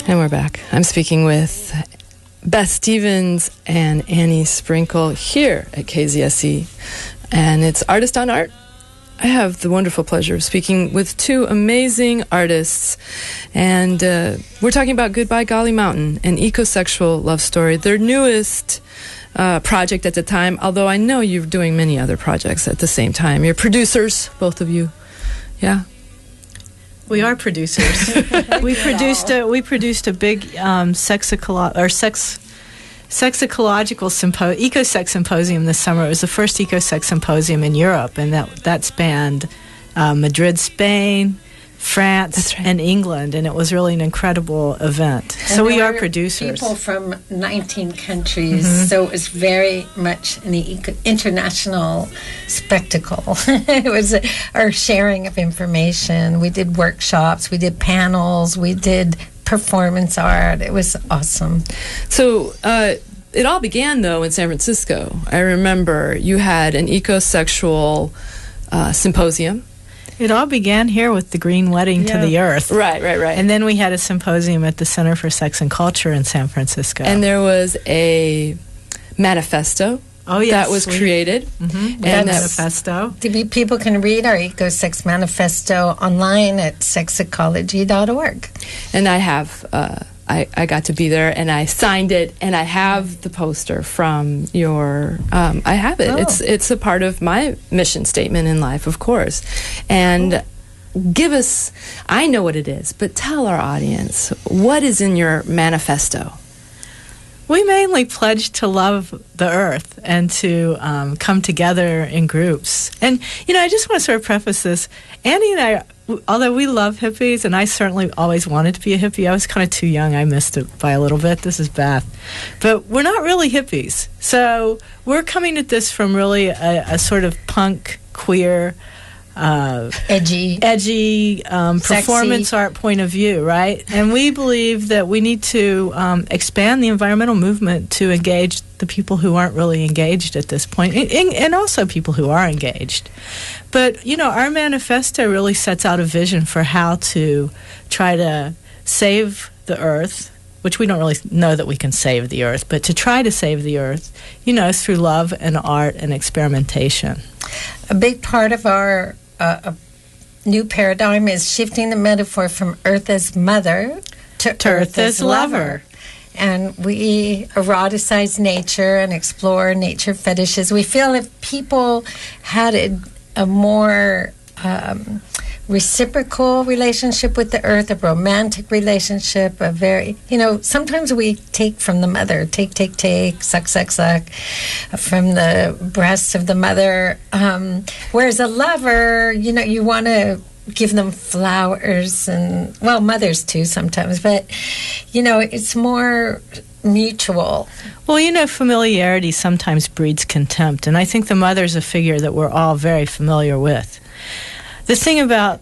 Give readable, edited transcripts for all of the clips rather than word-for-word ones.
And we're back. I'm speaking with Beth Stephens and Annie Sprinkle here at KZSC, and it's Artist on Art. I have the wonderful pleasure of speaking with two amazing artists, and we're talking about Goodbye Gauley Mountain, an ecosexual love story, their newest project at the time, although I know you're doing many other projects at the same time. You're producers, both of you. Yeah? We are producers. we produced a big Sexecological eco-sex symposium this summer. It was the first eco-sex symposium in Europe, and that spanned Madrid, Spain, France, and England, and it was really an incredible event. And so we are producers. People from 19 countries, so it was very much an international spectacle. It was our sharing of information. We did workshops, we did panels, we did performance art. It was awesome. So it all began, though, in San Francisco. I remember you had an ecosexual symposium. It all began here with the Green Wedding to the Earth. Right. And then we had a symposium at the Center for Sex and Culture in San Francisco. And there was a manifesto that was created. Mm-hmm. And manifesto. People can read our Ecosex manifesto online at sexecology.org. And I have, I got to be there, and I signed it, and I have the poster from your, I have it. Oh. It's a part of my mission statement in life, of course. And give us, I know what it is, but tell our audience, what is in your manifesto? We mainly pledge to love the earth and to come together in groups. And, I just want to sort of preface this. Annie and I, although we love hippies, and I certainly always wanted to be a hippie, I was kind of too young. I missed it by a little bit. This is Beth. But we're not really hippies. So we're coming at this from really a sort of punk, queer, edgy performance art point of view, right? And we believe that we need to expand the environmental movement to engage the people who aren't really engaged at this point, and also people who are engaged. But, our manifesto really sets out a vision for how to try to save the earth, which we don't really know that we can save the earth, but to try to save the earth, through love and art and experimentation. A big part of our new paradigm is shifting the metaphor from earth as mother to earth as lover. And we eroticize nature and explore nature fetishes. We feel if people had a more reciprocal relationship with the earth, a romantic relationship, a very, sometimes we take from the mother, take, suck, from the breasts of the mother. Whereas a lover, you want to give them flowers and, mothers too sometimes, but, it's more mutual. Well, familiarity sometimes breeds contempt, and I think the mother's a figure that we're all very familiar with. The thing about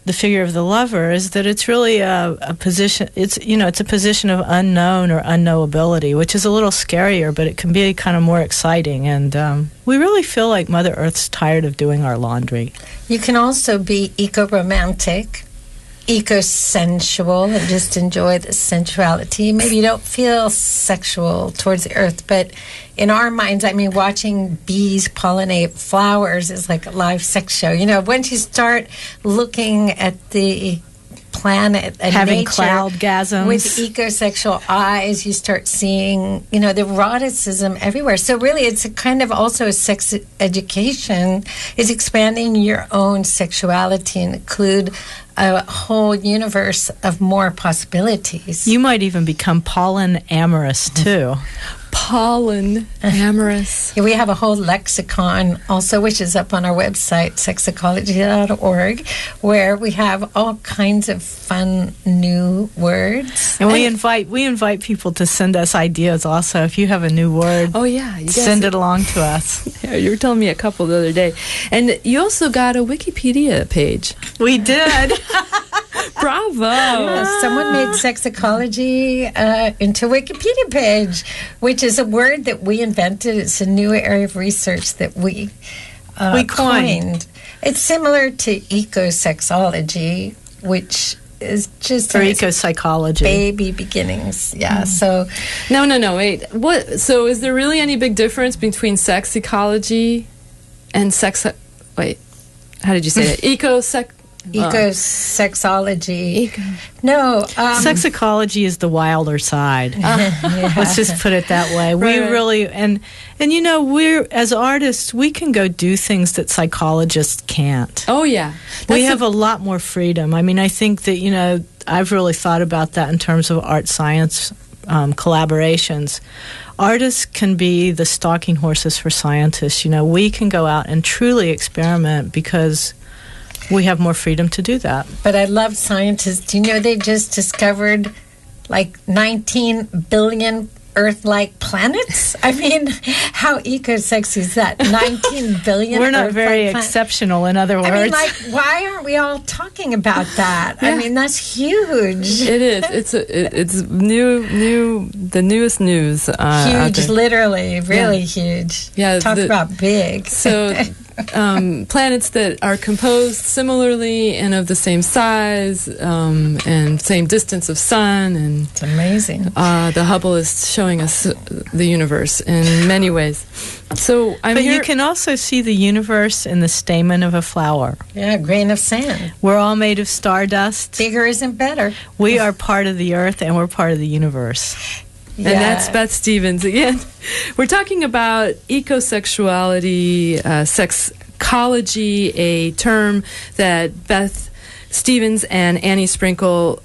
the figure of the lover is that it's really a position. It's a position of unknown or unknowability, which is a little scarier, but it can be kind of more exciting. And we really feel like Mother Earth's tired of doing our laundry. You can also be eco-romantic, eco-sensual, and just enjoy the sensuality. Maybe you don't feel sexual towards the earth, but in our minds, watching bees pollinate flowers is like a live sex show. Once you start looking at the planet and having nature cloudgasms with ecosexual eyes, you start seeing, the eroticism everywhere. So really, it's a kind of also a sex education. It's expanding your own sexuality and include a whole universe of more possibilities. You might even become pollen amorous too. Pollen amorous. We have a whole lexicon also, which is up on our website, sexecology.org, where we have all kinds of fun new words. And we invite people to send us ideas also. If you have a new word, send it along to us. Yeah, you were telling me a couple the other day. And you also got a Wikipedia page. We did. Bravo. Yeah, someone made sexecology into a Wikipedia page, which is a word that we invented. It's a new area of research that we coined. It's similar to ecosexology, which is just for ecopsychology. Baby beginnings. Yeah. So No, wait. What? So is there really any big difference between sex ecology and wait, how did you say that? Ecosexology. No. Sexecology is the wilder side. Let's just put it that way. We really, and we're, as artists, we can go do things that psychologists can't. Oh, yeah. We have a lot more freedom. I mean, I think that, I've really thought about that in terms of art-science collaborations. Artists can be the stalking horses for scientists. We can go out and truly experiment because we have more freedom to do that. But I love scientists. They just discovered like 19 billion Earth-like planets? I mean, how eco-sexy is that? 19 billion We're not very exceptional, in other words. I mean, why aren't we all talking about that? Yeah. I mean, that's huge. It is. It's new, the newest news. Huge, literally, really huge. Yeah. Talk about big. So planets that are composed similarly and of the same size and same distance of sun. And it's amazing. The Hubble is showing us the universe in many ways. So But you can also see the universe in the stamen of a flower. Yeah, a grain of sand. We're all made of stardust. Bigger isn't better. We are part of the earth and we're part of the universe. Yeah. And that's Beth Stephens again. We're talking about ecosexuality, sexecology, a term that Beth Stephens and Annie Sprinkle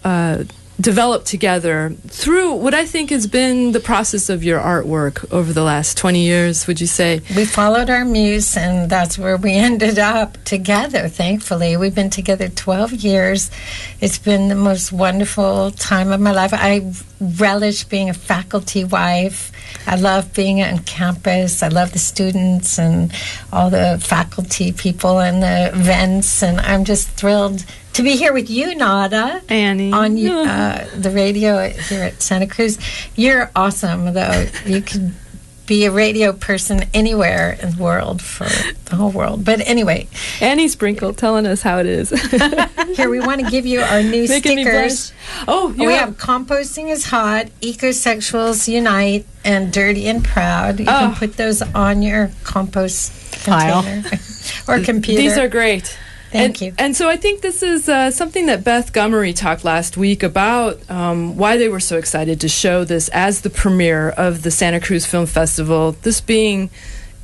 developed together through what I think has been the process of your artwork over the last 20 years, would you say? We followed our muse, and that's where we ended up together, thankfully. We've been together 12 years. It's been the most wonderful time of my life. I relish being a faculty wife. I love being on campus. I love the students and all the faculty people and the events, and I'm just thrilled to be here with you, Nada, Annie, on the radio here at Santa Cruz. You're awesome, though. You could be a radio person anywhere in the world for the whole world. But anyway, Annie Sprinkle telling us how it is. Here, we want to give you our new stickers. We have Composting is Hot, Ecosexuals Unite, and Dirty and Proud. You can put those on your compost container or computer. These are great. Thank you. And so I think this is something that Beth Gummery talked last week about why they were so excited to show this as the premiere of the Santa Cruz Film Festival. This being,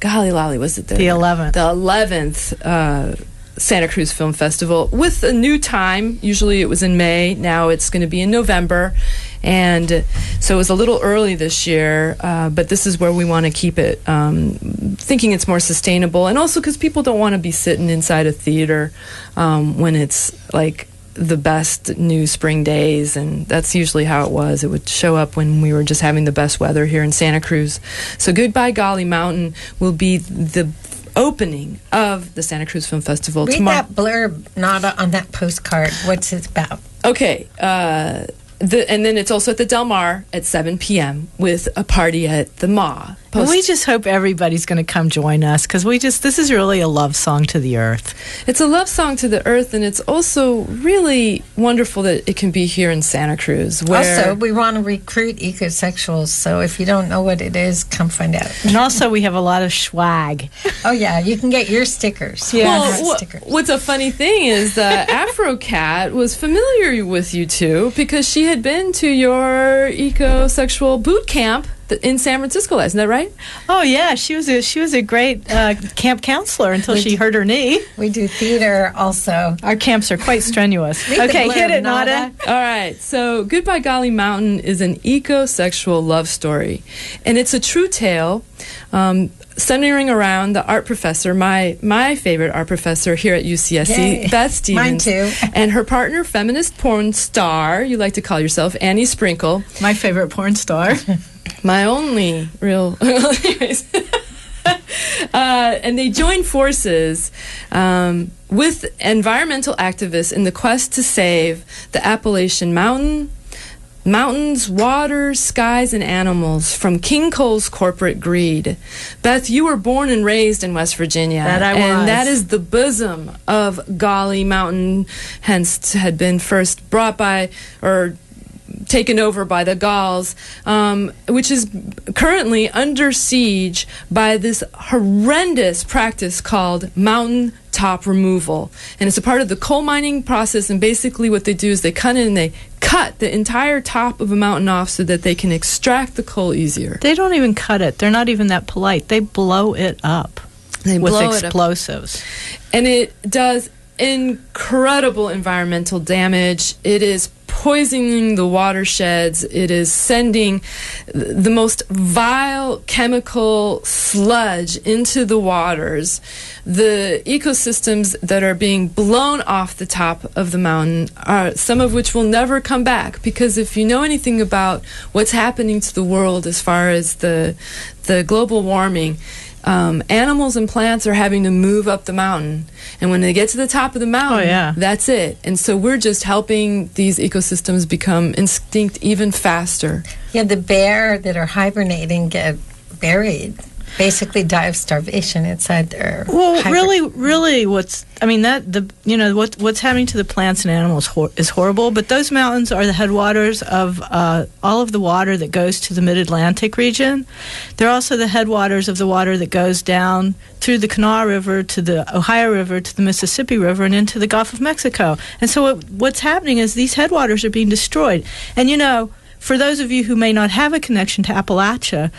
golly lolly, was it the 11th? The 11th Santa Cruz Film Festival with a new time. Usually it was in May. Now it's going to be in November. And so it was a little early this year, but this is where we want to keep it, thinking it's more sustainable. And also because people don't want to be sitting inside a theater when it's like the best new spring days. And that's usually how it was. It would show up when we were just having the best weather here in Santa Cruz. So Goodbye Gauley Mountain will be the opening of the Santa Cruz Film Festival tomorrow. Read that blurb, Nada, on that postcard. What's it about? Okay. And then it's also at the Del Mar at 7 p.m. with a party at the Ma. And we just hope everybody's going to come join us because this is really a love song to the earth. It's a love song to the earth, and it's also really wonderful that it can be here in Santa Cruz. Also, we want to recruit ecosexuals, so if you don't know what it is, come find out. And also, we have a lot of swag. Oh, yeah, you can get your stickers. Yeah. Well, what's a funny thing is Afro Cat was familiar with you two because she had been to your ecosexual boot camp in San Francisco, isn't that right? Oh yeah, she was a great camp counselor until she hurt her knee. We do theater also. Our camps are quite strenuous. Okay, hit it, Nada. All right, so Goodbye Gauley Mountain is an ecosexual love story, and it's a true tale centering around the art professor, my favorite art professor here at UCSC, Yay. Beth Stephens. Mine too. And her partner, feminist porn star, you like to call yourself, Annie Sprinkle. My favorite porn star. My only real... Anyways. And they join forces with environmental activists in the quest to save the Appalachian Mountain, Mountains, waters, skies, and animals from King Cole's corporate greed. Beth, you were born and raised in West Virginia. That I was. And that is the bosom of Gauley Mountain, hence had been first brought by, or taken over by the Gauls, which is currently under siege by this horrendous practice called mountain top removal. And it's a part of the coal mining process, and basically what they do is they cut in and they cut the entire top of a mountain off so that they can extract the coal easier. They don't even cut it. They're not even that polite. They blow it up with explosives. And it does incredible environmental damage. It is poisoning the watersheds. It is sending the most vile chemical sludge into the waters. The ecosystems that are being blown off the top of the mountain are some of which will never come back, because if you know anything about what's happening to the world as far as the global warming, animals and plants are having to move up the mountain. And when they get to the top of the mountain, that's it. And so we're just helping these ecosystems become extinct even faster. Yeah, the bear that are hibernating get buried. Basically die of starvation inside their really what's happening to the plants and animals is horrible, but those mountains are the headwaters of all of the water that goes to the mid-Atlantic region. They're also the headwaters of the water that goes down through the Kanawha River to the Ohio River to the Mississippi River and into the Gulf of Mexico. And so what's happening is these headwaters are being destroyed. And for those of you who may not have a connection to Appalachia,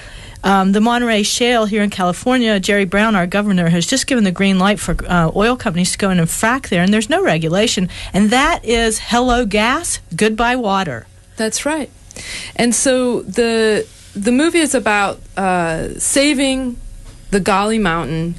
the Monterey Shale here in California, Jerry Brown, our governor, has just given the green light for oil companies to go in and frack there, and there's no regulation. And that is hello gas, goodbye water. That's right. And so the movie is about saving the Gauley Mountain,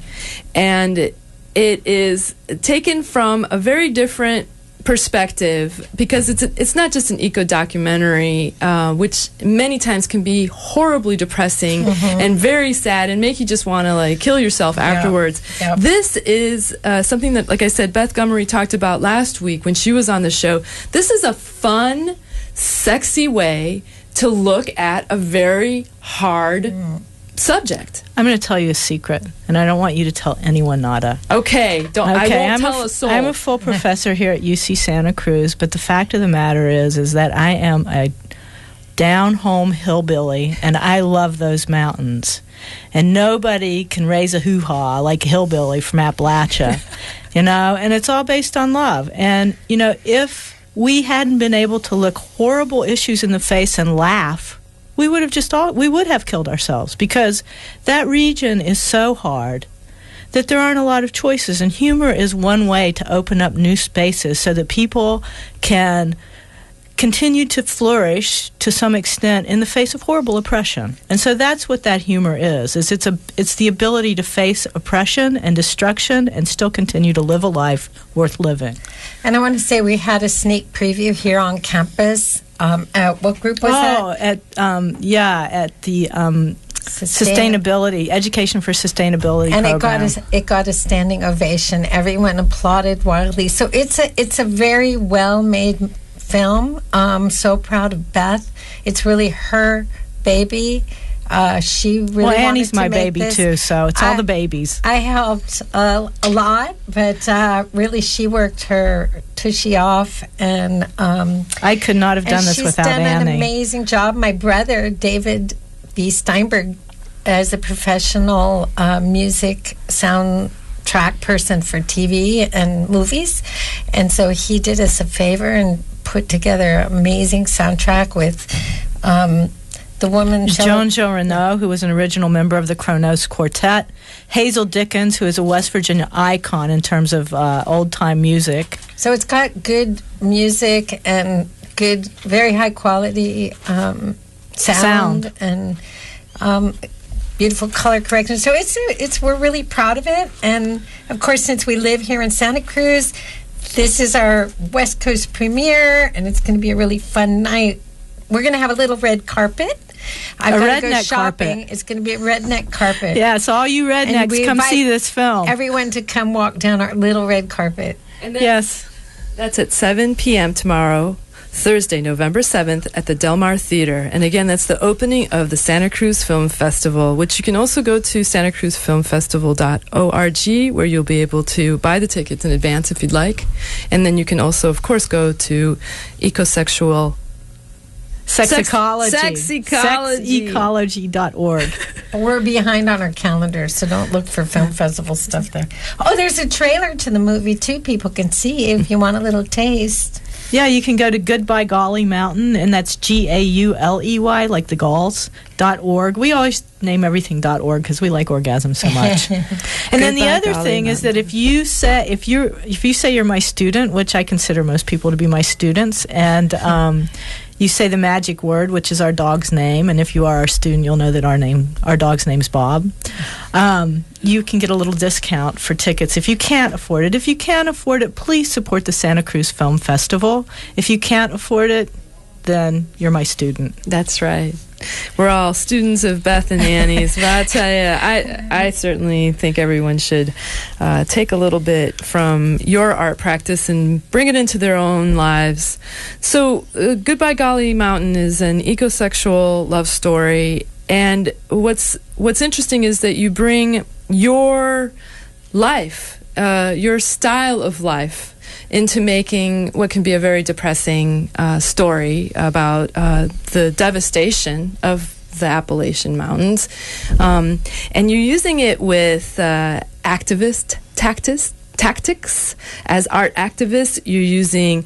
and it is taken from a very different perspective, because it's not just an eco documentary, which many times can be horribly depressing and very sad and make you just want to kill yourself afterwards. Yep. This is something that, like I said, Beth Gummery talked about last week when she was on the show. This is a fun, sexy way to look at a very hard subject. I'm going to tell you a secret, and I don't want you to tell anyone, Nada. Okay, I won't tell a soul. I'm a full professor here at UC Santa Cruz, but the fact of the matter is that I am a down-home hillbilly, and I love those mountains. And nobody can raise a hoo-ha like a hillbilly from Appalachia, and it's all based on love. And, if we hadn't been able to look horrible issues in the face and laugh, we would have killed ourselves, because that region is so hard that there aren't a lot of choices, and humor is one way to open up new spaces so that people can continue to flourish to some extent in the face of horrible oppression. And so that's what that humor is it's the ability to face oppression and destruction and still continue to live a life worth living. And I want to say we had a sneak preview here on campus. What group was that? At the Sustainability, Education for Sustainability and program. it got a standing ovation. Everyone applauded wildly. So it's a very well-made film. I'm so proud of Beth. It's really her baby. She really Annie's wanted to my baby this. too, so it's all the babies. I helped a lot, but really she worked her tushy off, and I could not have done this without Annie. She's done an amazing job. My brother, David B. Steinberg, as a professional music soundtrack person for TV and movies, and so he did us a favor and put together an amazing soundtrack with the woman Joan Renaud, who was an original member of the Kronos Quartet, Hazel Dickens, who is a West Virginia icon in terms of old-time music. So it's got good music and good, very high-quality sound. And beautiful color correction. So we're really proud of it. And, of course, since we live here in Santa Cruz, this is our West Coast premiere, and it's going to be a really fun night. We're going to have a little red carpet. I've got to go shopping. Carpet. It's going to be a redneck carpet. Yeah, so all you rednecks, come see this film. Everyone to come walk down our little red carpet. And then, yes, that's at 7 p.m. tomorrow. Thursday, November 7th at the Del Mar Theater. And again, that's the opening of the Santa Cruz Film Festival, which you can also go to santacruzfilmfestival.org, where you'll be able to buy the tickets in advance if you'd like. And then you can also, of course, go to Ecosexual Sexecology.org. We're behind on our calendars, so don't look for film festival stuff there. Oh, there's a trailer to the movie, too, people can see if you want a little taste. Yeah, you can go to Goodbye Gauley Mountain, and that's Gauley, like the Gauls.org. We always name everything .org because we like orgasm so much. And then the other thing is that if you say you're my student, which I consider most people to be my students, and you say the magic word, which is our dog's name, and if you are our student, you'll know that our dog's name's Bob. You can get a little discount for tickets if you can't afford it. If you can't afford it, please support the Santa Cruz Film Festival. If you can't afford it, then you're my student. That's right. We're all students of Beth and Annie's, but I'll tell you, I certainly think everyone should take a little bit from your art practice and bring it into their own lives. So, Goodbye Gauley Mountain is an ecosexual love story, and what's interesting is that you bring your life, your style of life, into making what can be a very depressing story about the devastation of the Appalachian Mountains. And you're using it with activist tactics. As art activists, you're using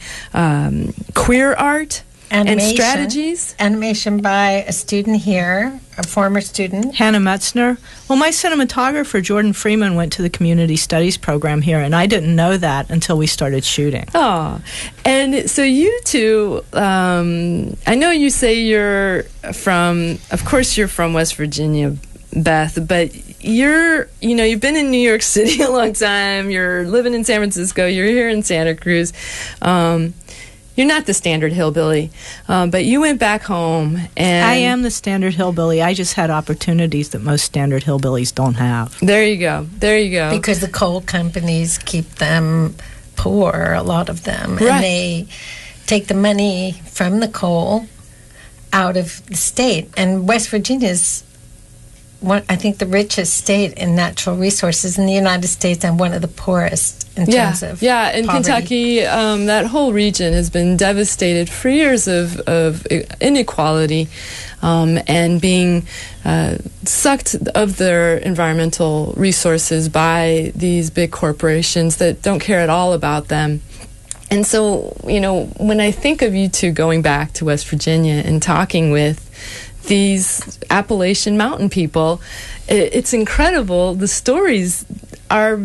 queer art and strategies. Animation by a student here, a former student. Hannah Metzner. Well, my cinematographer, Jordan Freeman, went to the community studies program here, and I didn't know that until we started shooting. Oh, and so you two, I know you say you're from West Virginia, Beth, but you've been in New York City a long time, you're living in San Francisco, you're here in Santa Cruz. You're not the standard hillbilly, but you went back home. And I am the standard hillbilly. I just had opportunities that most standard hillbillies don't have. There you go. Because the coal companies keep them poor, a lot of them. Right. And they take the money from the coal out of the state. And West Virginia is, I think, the richest state in natural resources in the United States and one of the poorest in terms of in poverty. Kentucky, that whole region has been devastated for years of inequality and being sucked of their environmental resources by these big corporations that don't care at all about them. And so, when I think of you two going back to West Virginia and talking with these Appalachian Mountain people, it's incredible. The stories are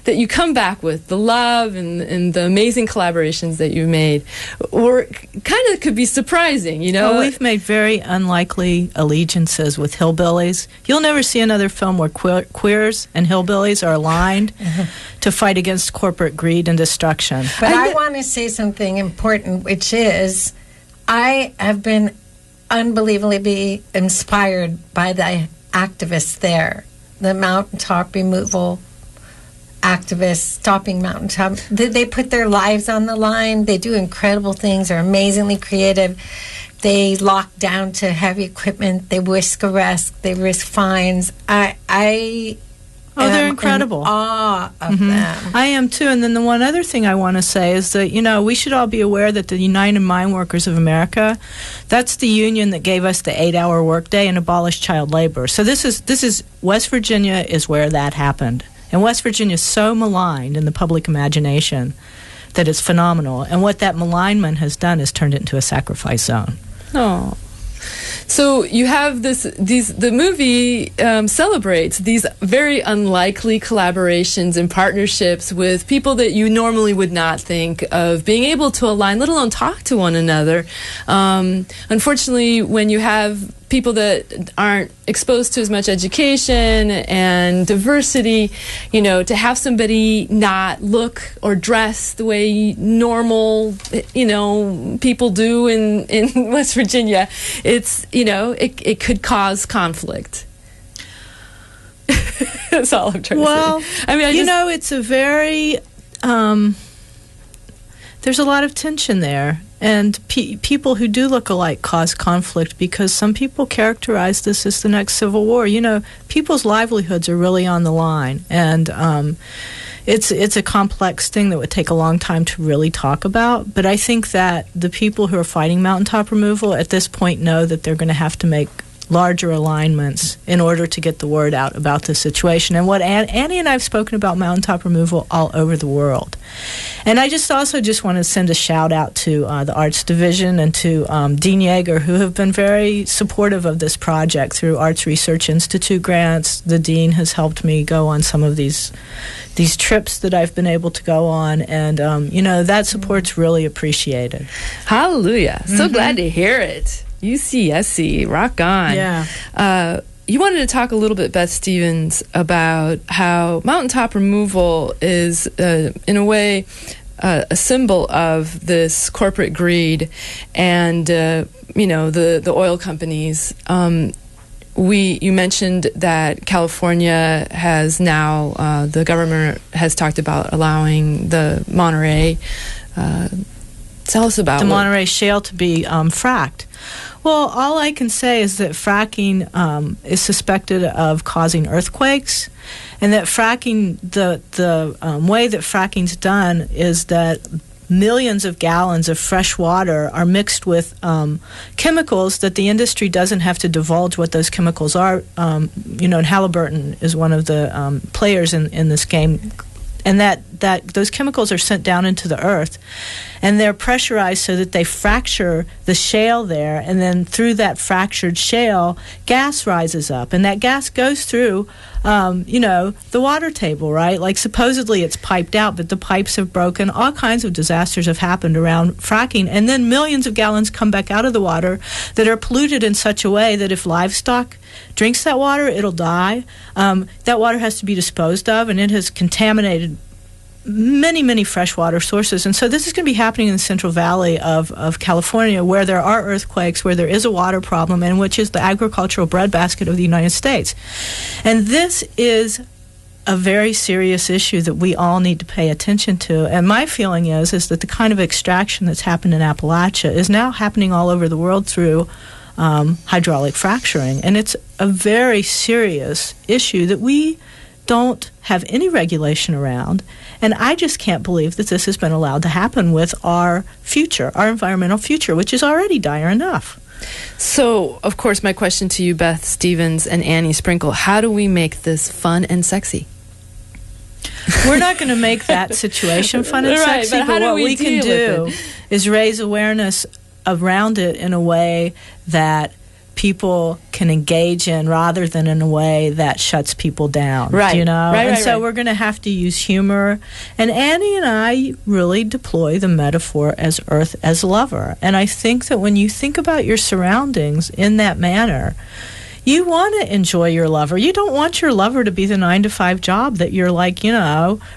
that you come back with, the love and the amazing collaborations that you made, or kind of could be surprising, Well, we've made very unlikely allegiances with hillbillies. You'll never see another film where queers and hillbillies are aligned to fight against corporate greed and destruction. But I want to say something important, which is I have been unbelievably inspired by the activists there, the mountaintop removal activists stopping mountaintop. They put their lives on the line. They do incredible things. They're amazingly creative. They lock down to heavy equipment. They risk arrest. They risk fines. They're incredible. In awe of them. I am too. And then the one other thing I want to say is that, we should all be aware that the United Mine Workers of America, that's the union that gave us the 8-hour workday and abolished child labor. So this is West Virginia is where that happened. And West Virginia is so maligned in the public imagination that it's phenomenal. And what that malignment has done is turned it into a sacrifice zone. Oh. So you have the movie celebrates these very unlikely collaborations and partnerships with people that you normally would not think of being able to align, let alone talk to one another. Unfortunately, when you have people that aren't exposed to as much education and diversity, to have somebody not look or dress the way normal, people do in West Virginia, it's, it could cause conflict. That's all I'm trying to say. I mean, it's a very, there's a lot of tension there. And people who do look alike cause conflict, because some people characterize this as the next civil war. You know, people's livelihoods are really on the line, and it's a complex thing that would take a long time to really talk about. But I think that the people who are fighting mountaintop removal at this point know that they're going to have to make larger alignments in order to get the word out about this situation. And what Annie and I have spoken about mountaintop removal all over the world. And I just want to send a shout out to the Arts Division and to Dean Yeager, who have been very supportive of this project through Arts Research Institute grants. The Dean has helped me go on some of these trips that I've been able to go on, and that support's really appreciated. Hallelujah. So glad to hear it. UCSC, rock on. Yeah. You wanted to talk a little bit, Beth Stephens, about how mountaintop removal is, in a way, a symbol of this corporate greed and, the oil companies. You mentioned that California has now, the government has talked about allowing the Monterey. Tell us about the Monterey Shale to be fracked. Well, all I can say is that fracking is suspected of causing earthquakes, and that fracking, the way that fracking's done is that millions of gallons of fresh water are mixed with chemicals that the industry doesn't have to divulge what those chemicals are. And Halliburton is one of the players in this game. And that those chemicals are sent down into the earth, and they're pressurized so that they fracture the shale there, and then through that fractured shale, gas rises up, and that gas goes through, the water table, right? Like supposedly it's piped out, but the pipes have broken. All kinds of disasters have happened around fracking, and then millions of gallons come back out of the water that are polluted in such a way that if livestock drinks that water, it'll die. That water has to be disposed of, and it has contaminated many, many freshwater sources. And so this is going to be happening in the Central Valley of California, where there are earthquakes, where there is a water problem, and which is the agricultural breadbasket of the United States. And this is a very serious issue that we all need to pay attention to. And my feeling is that the kind of extraction that's happened in Appalachia is now happening all over the world through hydraulic fracturing. And it's a very serious issue that we don't have any regulation around. And I just can't believe that this has been allowed to happen with our future, our environmental future, which is already dire enough. So, of course, my question to you, Beth Stephens and Annie Sprinkle, how do we make this fun and sexy? We're not going to make that situation fun and sexy, but what we can do is raise awareness around it in a way that people can engage in, rather than in a way that shuts people down. Right. We're going to have to use humor. And Annie and I really deploy the metaphor as Earth as lover. And I think that when you think about your surroundings in that manner, you want to enjoy your lover. You don't want your lover to be the 9-to-5 job that you're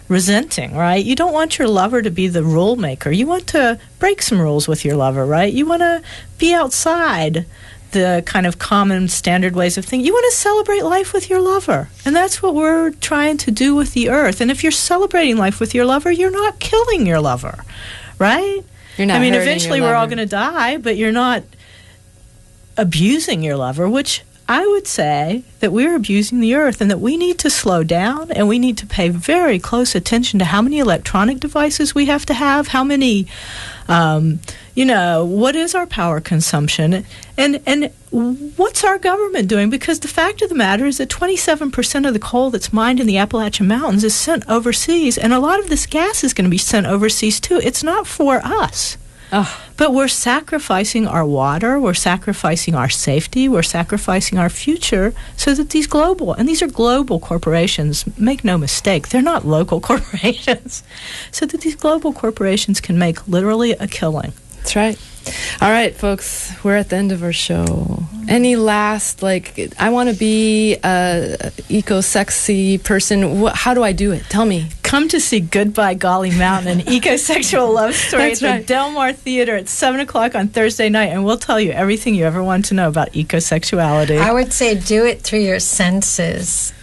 resenting, right? You don't want your lover to be the rule maker. You want to break some rules with your lover, right? You want to be outside the kind of common standard ways of thinking. You want to celebrate life with your lover. And that's what we're trying to do with the earth. And if you're celebrating life with your lover, you're not killing your lover, right? You're not hurting eventually your we're all lover. going to die, but you're not abusing your lover, which I would say that we're abusing the earth, and that we need to slow down, and we need to pay very close attention to how many electronic devices we have to have, how many, what is our power consumption, and what's our government doing? Because the fact of the matter is that 27% of the coal that's mined in the Appalachian Mountains is sent overseas, and a lot of this gas is going to be sent overseas too. It's not for us. Oh. But we're sacrificing our water, we're sacrificing our safety, we're sacrificing our future so that these are global corporations, make no mistake, they're not local corporations, so that these global corporations can make literally a killing. That's right. All right, folks, we're at the end of our show. Any last, I want to be a eco-sexy person. How do I do it? Tell me. Come to see Goodbye Gauley Mountain, an ecosexual love story at the Del Mar Theater at 7 o'clock on Thursday night, and we'll tell you everything you ever want to know about ecosexuality. I would say do it through your senses.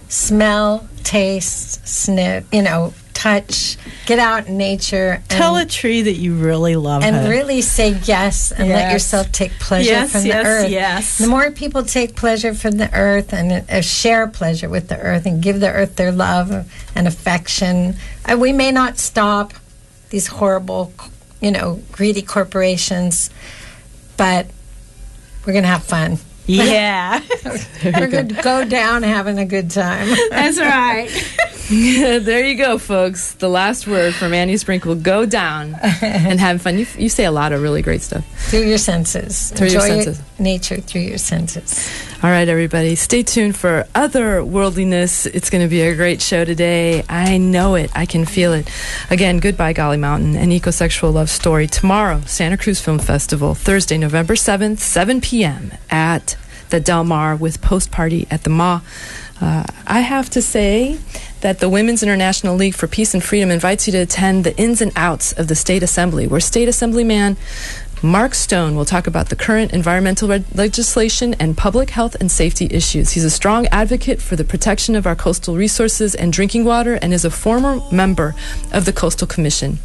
Smell, taste, sniff, touch. touch, get out in nature. Tell a tree that you really love and her. really say yes and let yourself take pleasure from the earth. Yes. The more people take pleasure from the earth and share pleasure with the earth and give the earth their love and affection, we may not stop these horrible, greedy corporations, but we're going to have fun. Yeah. We're going to go down having a good time. That's right. There you go, folks. The last word from Annie Sprinkle, go down and have fun. You say a lot of really great stuff. Through your senses. Enjoy nature through your senses. All right, everybody. Stay tuned for Otherworldliness. It's going to be a great show today. I know it. I can feel it. Again, goodbye, Gauley Mountain, and Ecosexual Love Story. Tomorrow, Santa Cruz Film Festival. Thursday, November 7th, 7 p.m. at the Del Mar with Post Party at the Ma. I have to say that the Women's International League for Peace and Freedom invites you to attend the ins and outs of the State Assembly, where State Assemblyman Mark Stone will talk about the current environmental legislation and public health and safety issues. He's a strong advocate for the protection of our coastal resources and drinking water and is a former member of the Coastal Commission.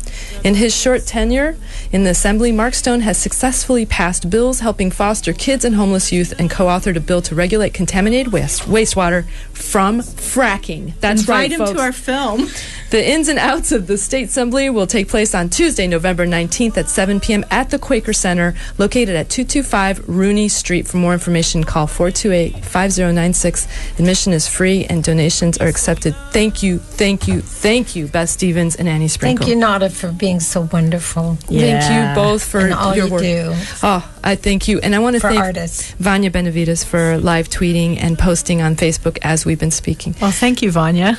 In his short tenure in the Assembly, Mark Stone has successfully passed bills helping foster kids and homeless youth and co-authored a bill to regulate contaminated wastewater from fracking. That's right, folks. Invite him to our film. The ins and outs of the State Assembly will take place on Tuesday, November 19th at 7 p.m. at the Quaker Center, located at 225 Rooney Street. For more information, call 428-5096. Admission is free and donations are accepted. Thank you, thank you, thank you, Beth Stephens and Annie Sprinkle. Thank you, Nada, for being so wonderful. Yeah. Thank you both for and all your you work. Do. Oh, I thank you. And I want to thank artists. Vanya Benavides for live tweeting and posting on Facebook as we've been speaking. Well, thank you, Vanya.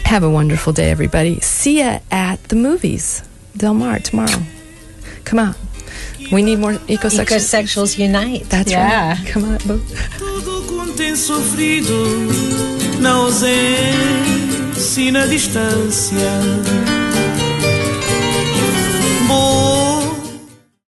Have a wonderful day, everybody. See ya at the movies. Del Mar tomorrow. Come on. We need more ecosexuals. Ecosexuals unite. That's right. Come on. Tudo quanto tem sofrido na ausência e na distância.